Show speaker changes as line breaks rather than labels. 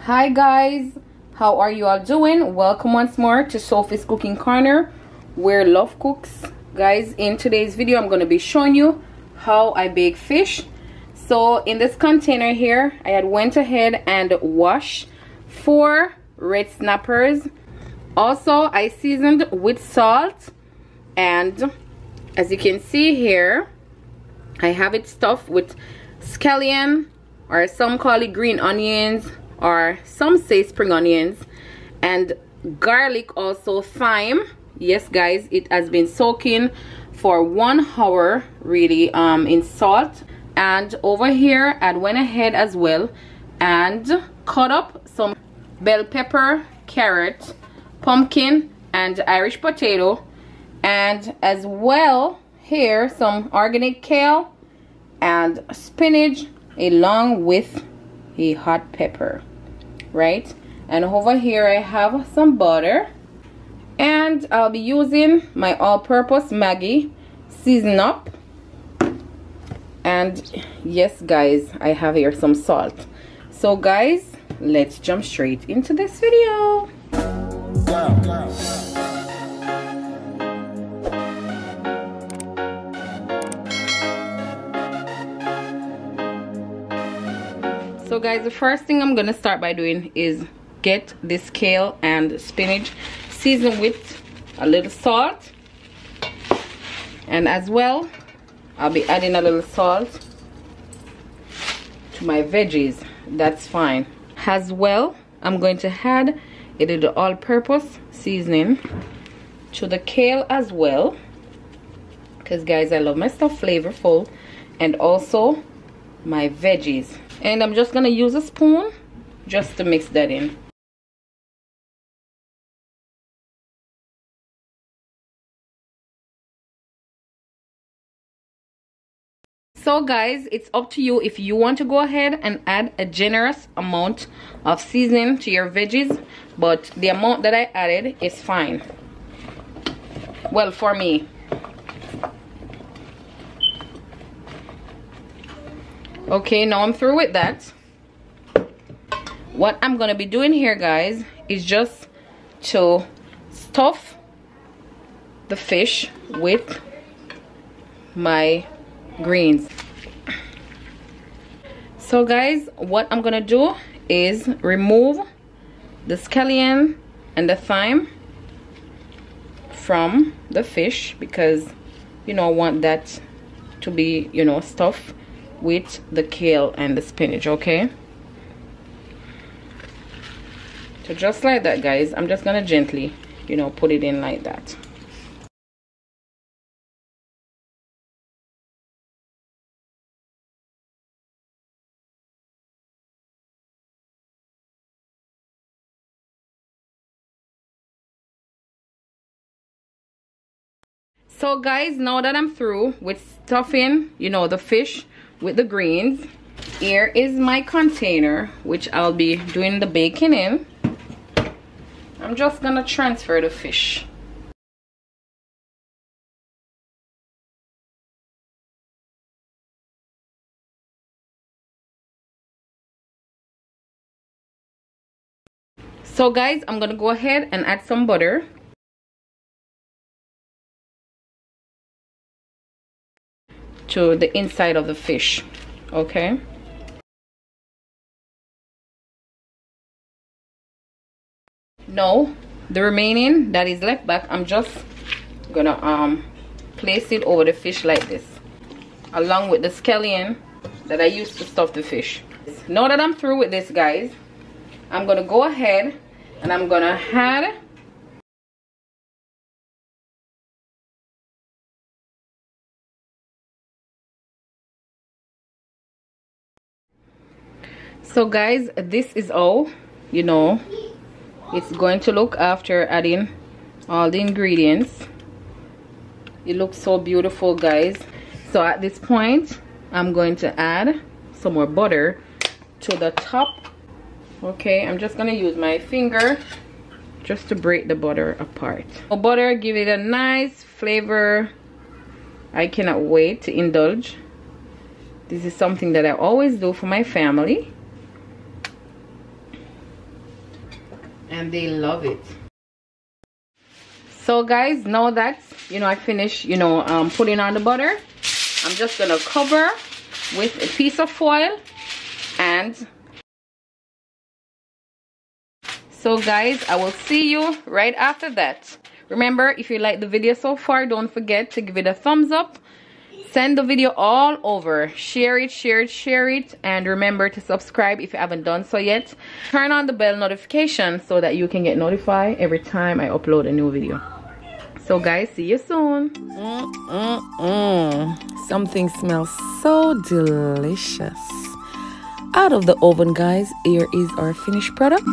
Hi guys, how are you all doing? Welcome once more to Sophie's Cooking Corner, where love cooks. Guys, in today's video I'm going to be showing you how I bake fish. So in this container here, I had went ahead and washed 4 red snappers. Also, I seasoned with salt, and as you can see here, I have it stuffed with scallion, or some call it green onions, or some say spring onions, and garlic, also thyme. Yes guys, it has been soaking for 1 hour really in salt. And over here I went ahead as well and cut up some bell pepper, carrot, pumpkin, and Irish potato, and as well here some organic kale and spinach along with a hot pepper, right? And over here I have some butter, and I'll be using my all-purpose Maggi season up. And yes guys, I have here some salt. So guys, let's jump straight into this video. So guys, the first thing I'm gonna start by doing is get this kale and spinach seasoned with a little salt, and as well I'll be adding a little salt to my veggies. That's fine. As well, I'm going to add a little all-purpose seasoning to the kale as well, because guys, I love my stuff flavorful, and also my veggies. And I'm just gonna use a spoon just to mix that in. So guys, it's up to you if you want to go ahead and add a generous amount of seasoning to your veggies, but the amount that I added is fine. Well, for me. Okay, now I'm through with that. What I'm gonna be doing here guys is just to stuff the fish with my greens. So guys, what I'm gonna do is remove the scallion and the thyme from the fish, because you know I want that to be, you know, stuffed with the kale and the spinach. Okay, so just like that guys, I'm just gonna gently, you know, put it in like that. So guys, now that I'm through with stuffing, you know, the fish with the greens, here is my container which I'll be doing the baking in. I'm just gonna transfer the fish. So guys, I'm gonna go ahead and add some butter. To the inside of the fish. Okay, now the remaining that is left back, I'm just gonna place it over the fish like this, along with the scallion that I used to stuff the fish. Now that I'm through with this guys, I'm gonna go ahead and I'm gonna add so guys, this is all, you know, it's going to look after adding all the ingredients. It looks so beautiful guys. So at this point I'm going to add some more butter to the top. Okay, I'm just gonna use my finger just to break the butter apart. Butter give it a nice flavor. I cannot wait to indulge. This is something that I always do for my family. and they love it. So guys, now that I finished putting on the butter, I'm just gonna cover with a piece of foil. And so guys, I will see you right after that. Remember, if you like the video so far, don't forget to give it a thumbs up. Send the video all over. Share it, and remember to subscribe if you haven't done so yet. Turn on the bell notification so that you can get notified every time I upload a new video. So guys, see you soon. Something smells so delicious. Out of the oven, guys, here is our finished product.